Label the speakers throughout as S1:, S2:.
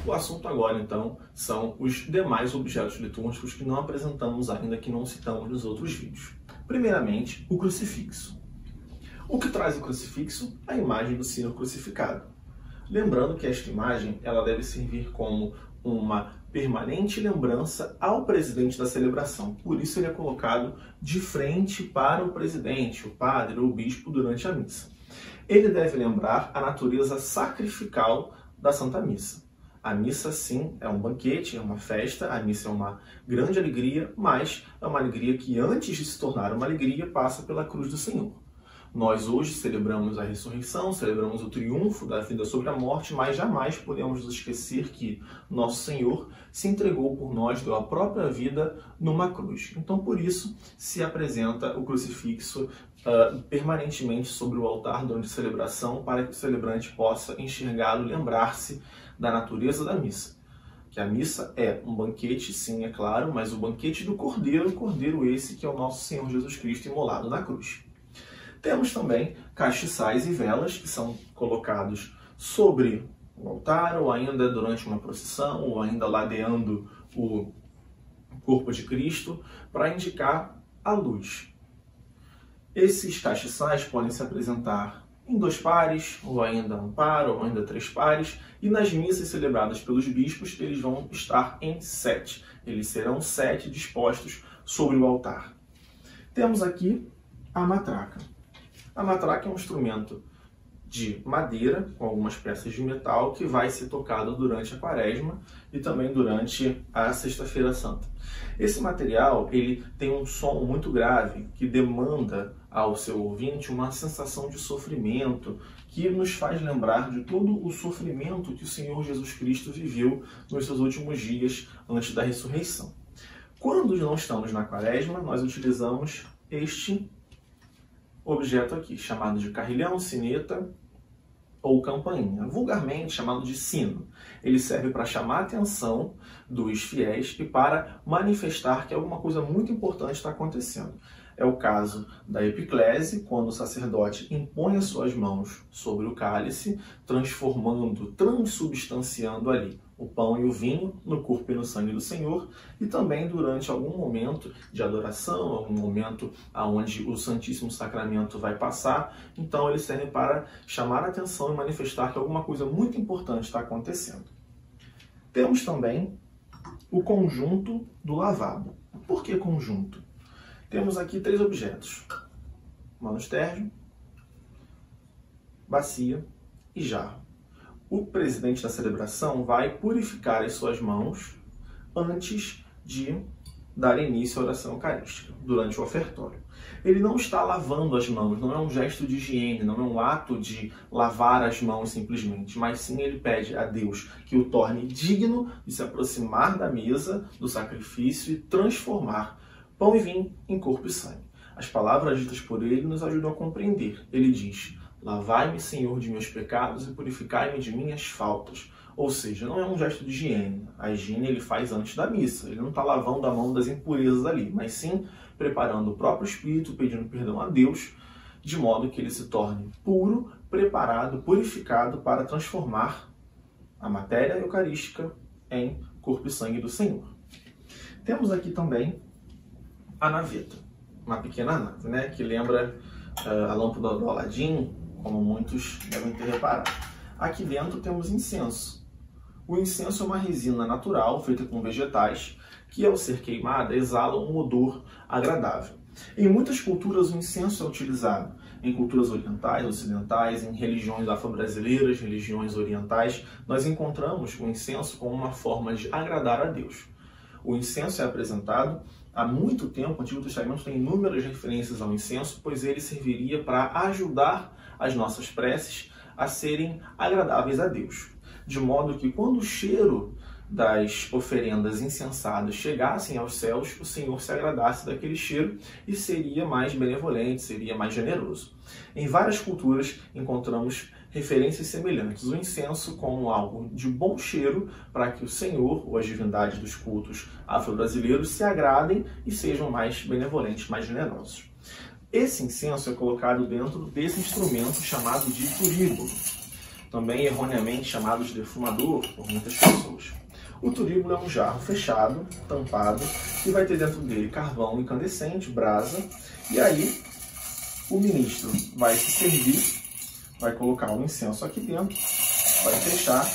S1: O assunto agora, então, são os demais objetos litúrgicos que não apresentamos ainda, que não citamos nos outros vídeos. Primeiramente, o crucifixo. O que traz o crucifixo? A imagem do Senhor crucificado. Lembrando que esta imagem ela deve servir como uma permanente lembrança ao presidente da celebração. Por isso ele é colocado de frente para o presidente, o padre ou o bispo durante a missa. Ele deve lembrar a natureza sacrificial da Santa Missa. A missa, sim, é um banquete, é uma festa, a missa é uma grande alegria, mas é uma alegria que, antes de se tornar uma alegria, passa pela cruz do Senhor. Nós hoje celebramos a ressurreição, celebramos o triunfo da vida sobre a morte, mas jamais podemos nos esquecer que nosso Senhor se entregou por nós, deu a própria vida numa cruz. Então, por isso, se apresenta o crucifixo permanentemente sobre o altar durante a celebração, para que o celebrante possa enxergá-lo, lembrar-se da natureza da missa. Que a missa é um banquete, sim, é claro, mas o banquete do Cordeiro, o Cordeiro esse que é o nosso Senhor Jesus Cristo imolado na cruz. Temos também castiçais e velas que são colocados sobre o altar, ou ainda durante uma procissão, ou ainda ladeando o corpo de Cristo, para indicar a luz. Esses castiçais podem se apresentar em 2 pares, ou ainda um par, ou ainda 3 pares, e nas missas celebradas pelos bispos, eles vão estar em 7. Eles serão 7 dispostos sobre o altar. Temos aqui a matraca. A matraca é um instrumento de madeira, com algumas peças de metal, que vai ser tocado durante a Quaresma e também durante a Sexta-feira Santa. Esse material ele tem um som muito grave, que demanda ao seu ouvinte uma sensação de sofrimento, que nos faz lembrar de todo o sofrimento que o Senhor Jesus Cristo viveu nos seus últimos dias antes da ressurreição. Quando não estamos na Quaresma, nós utilizamos este objeto aqui, chamado de carrilhão, sineta ou campainha, vulgarmente chamado de sino. Ele serve para chamar a atenção dos fiéis e para manifestar que alguma coisa muito importante está acontecendo. É o caso da epiclese, quando o sacerdote impõe as suas mãos sobre o cálice, transformando, transubstanciando ali o pão e o vinho no corpo e no sangue do Senhor, e também durante algum momento de adoração, algum momento onde o Santíssimo Sacramento vai passar. Então ele serve para chamar a atenção e manifestar que alguma coisa muito importante está acontecendo. Temos também o conjunto do lavabo. Por que conjunto? Temos aqui 3 objetos: manustérgio, bacia e jarro. O presidente da celebração vai purificar as suas mãos antes de dar início à oração eucarística, durante o ofertório. Ele não está lavando as mãos, não é um gesto de higiene, não é um ato de lavar as mãos simplesmente, mas sim ele pede a Deus que o torne digno de se aproximar da mesa do sacrifício e transformar pão e vinho em corpo e sangue. As palavras ditas por ele nos ajudam a compreender. Ele diz: lavai-me, Senhor, de meus pecados e purificai-me de minhas faltas. Ou seja, não é um gesto de higiene. A higiene ele faz antes da missa. Ele não está lavando a mão das impurezas ali, mas sim preparando o próprio espírito, pedindo perdão a Deus, de modo que ele se torne puro, preparado, purificado para transformar a matéria eucarística em corpo e sangue do Senhor. Temos aqui também a naveta, uma pequena nave, né, que lembra a lâmpada do Aladim, como muitos devem ter reparado. Aqui dentro temos incenso. O incenso é uma resina natural, feita com vegetais, que ao ser queimada exala um odor agradável. Em muitas culturas o incenso é utilizado. Em culturas orientais, ocidentais, em religiões afro-brasileiras, religiões orientais, nós encontramos o incenso como uma forma de agradar a Deus. O incenso é apresentado há muito tempo. O Antigo Testamento tem inúmeras referências ao incenso, pois ele serviria para ajudar as nossas preces a serem agradáveis a Deus. De modo que quando o cheiro das oferendas incensadas chegassem aos céus, o Senhor se agradasse daquele cheiro e seria mais benevolente, seria mais generoso. Em várias culturas encontramos referências semelhantes. O incenso como algo de bom cheiro para que o Senhor ou as divindades dos cultos afro-brasileiros se agradem e sejam mais benevolentes, mais generosos. Esse incenso é colocado dentro desse instrumento chamado de turíbulo. também erroneamente chamado de defumador por muitas pessoas. O turíbulo é um jarro fechado, tampado, que vai ter dentro dele carvão incandescente, brasa, e aí o ministro vai se servir, vai colocar um incenso aqui dentro, vai fechar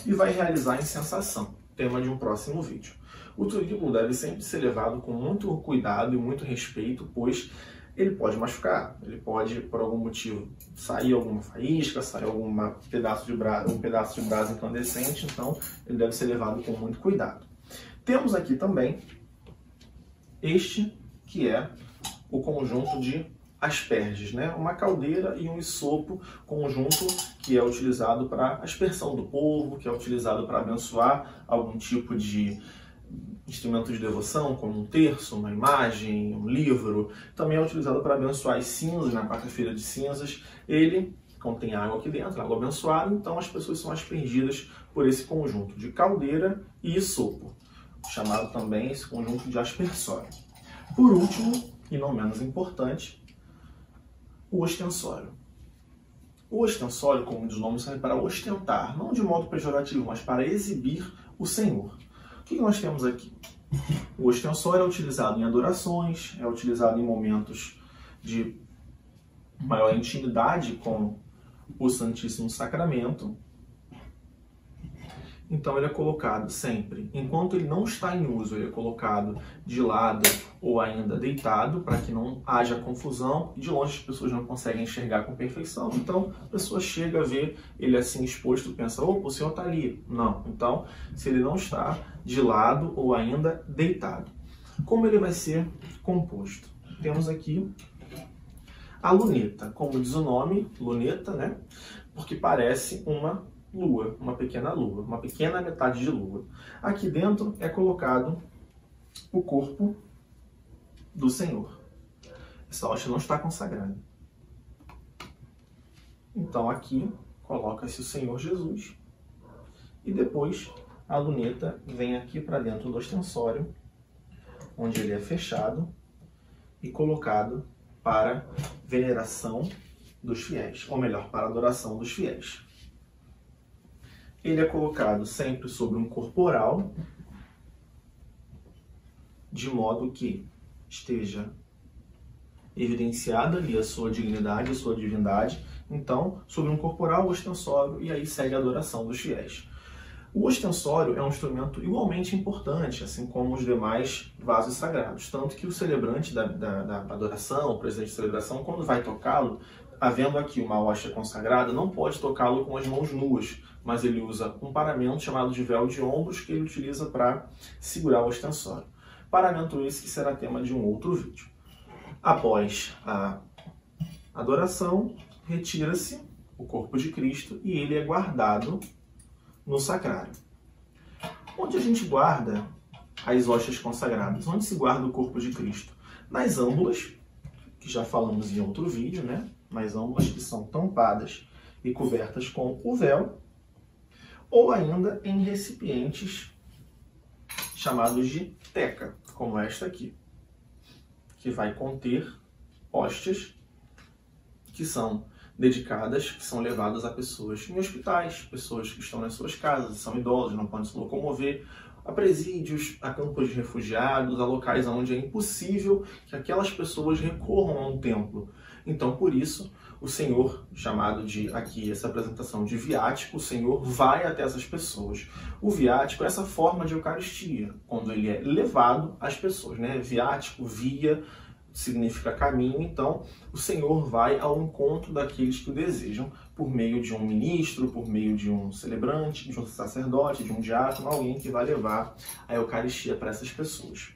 S1: e vai realizar a incensação, tema de um próximo vídeo. O turíbulo deve sempre ser levado com muito cuidado e muito respeito, pois ele pode machucar, ele pode, por algum motivo, sair alguma faísca, sair um pedaço de brasa incandescente, então ele deve ser levado com muito cuidado. Temos aqui também este que é o conjunto de asperges, né? Uma caldeira e um isopo, conjunto que é utilizado para aspersão do povo, que é utilizado para abençoar algum tipo de instrumento de devoção, como um terço, uma imagem, um livro. Também é utilizado para abençoar as cinzas, na quarta-feira de cinzas. Ele contém água aqui dentro, água abençoada, então as pessoas são aspergidas por esse conjunto de caldeira e isopo, chamado também esse conjunto de aspersório. Por último, e não menos importante, o ostensório. O ostensório, como diz o nome, serve para ostentar, não de modo pejorativo, mas para exibir o Senhor. O que nós temos aqui? O ostensório é utilizado em adorações, é utilizado em momentos de maior intimidade com o Santíssimo Sacramento. Então ele é colocado sempre, enquanto ele não está em uso, ele é colocado de lado ou ainda deitado, para que não haja confusão. De longe as pessoas não conseguem enxergar com perfeição, então a pessoa chega a ver ele assim exposto, pensa, opa, o Senhor está ali. Não, então se ele não está de lado ou ainda deitado. Como ele vai ser composto? Temos aqui a luneta, como diz o nome, luneta, né? Porque parece uma lua, uma pequena metade de lua. Aqui dentro é colocado o corpo do Senhor. Essa hóstia não está consagrada. Então aqui coloca-se o Senhor Jesus e depois a luneta vem aqui para dentro do ostensório, onde ele é fechado e colocado para veneração dos fiéis, ou melhor, para adoração dos fiéis. Ele é colocado sempre sobre um corporal, de modo que esteja evidenciada ali a sua dignidade, a sua divindade. Então, sobre um corporal, o ostensório, e aí segue a adoração dos fiéis. O ostensório é um instrumento igualmente importante, assim como os demais vasos sagrados. Tanto que o celebrante da adoração, o presidente de celebração, quando vai tocá-lo, havendo aqui uma hóstia consagrada, não pode tocá-lo com as mãos nuas, mas ele usa um paramento chamado de véu de ombros, que ele utiliza para segurar o ostensório. Paramento esse que será tema de um outro vídeo. Após a adoração, retira-se o corpo de Cristo e ele é guardado no sacrário. Onde a gente guarda as hóstias consagradas? Onde se guarda o corpo de Cristo? Nas âmbulas, que já falamos em outro vídeo, né? Nas âmbulas que são tampadas e cobertas com o véu, ou ainda em recipientes chamados de teca, como esta aqui, que vai conter hóstias que são dedicadas, que são levadas a pessoas em hospitais, pessoas que estão nas suas casas, são idosos, não podem se locomover, a presídios, a campos de refugiados, a locais onde é impossível que aquelas pessoas recorram a um templo. Então, por isso, o Senhor, chamado de aqui, essa apresentação de viático, o Senhor vai até essas pessoas. O viático é essa forma de Eucaristia, quando ele é levado às pessoas, né? Viático, via, significa caminho, então o Senhor vai ao encontro daqueles que o desejam, por meio de um ministro, por meio de um celebrante, de um sacerdote, de um diácono, alguém que vai levar a Eucaristia para essas pessoas.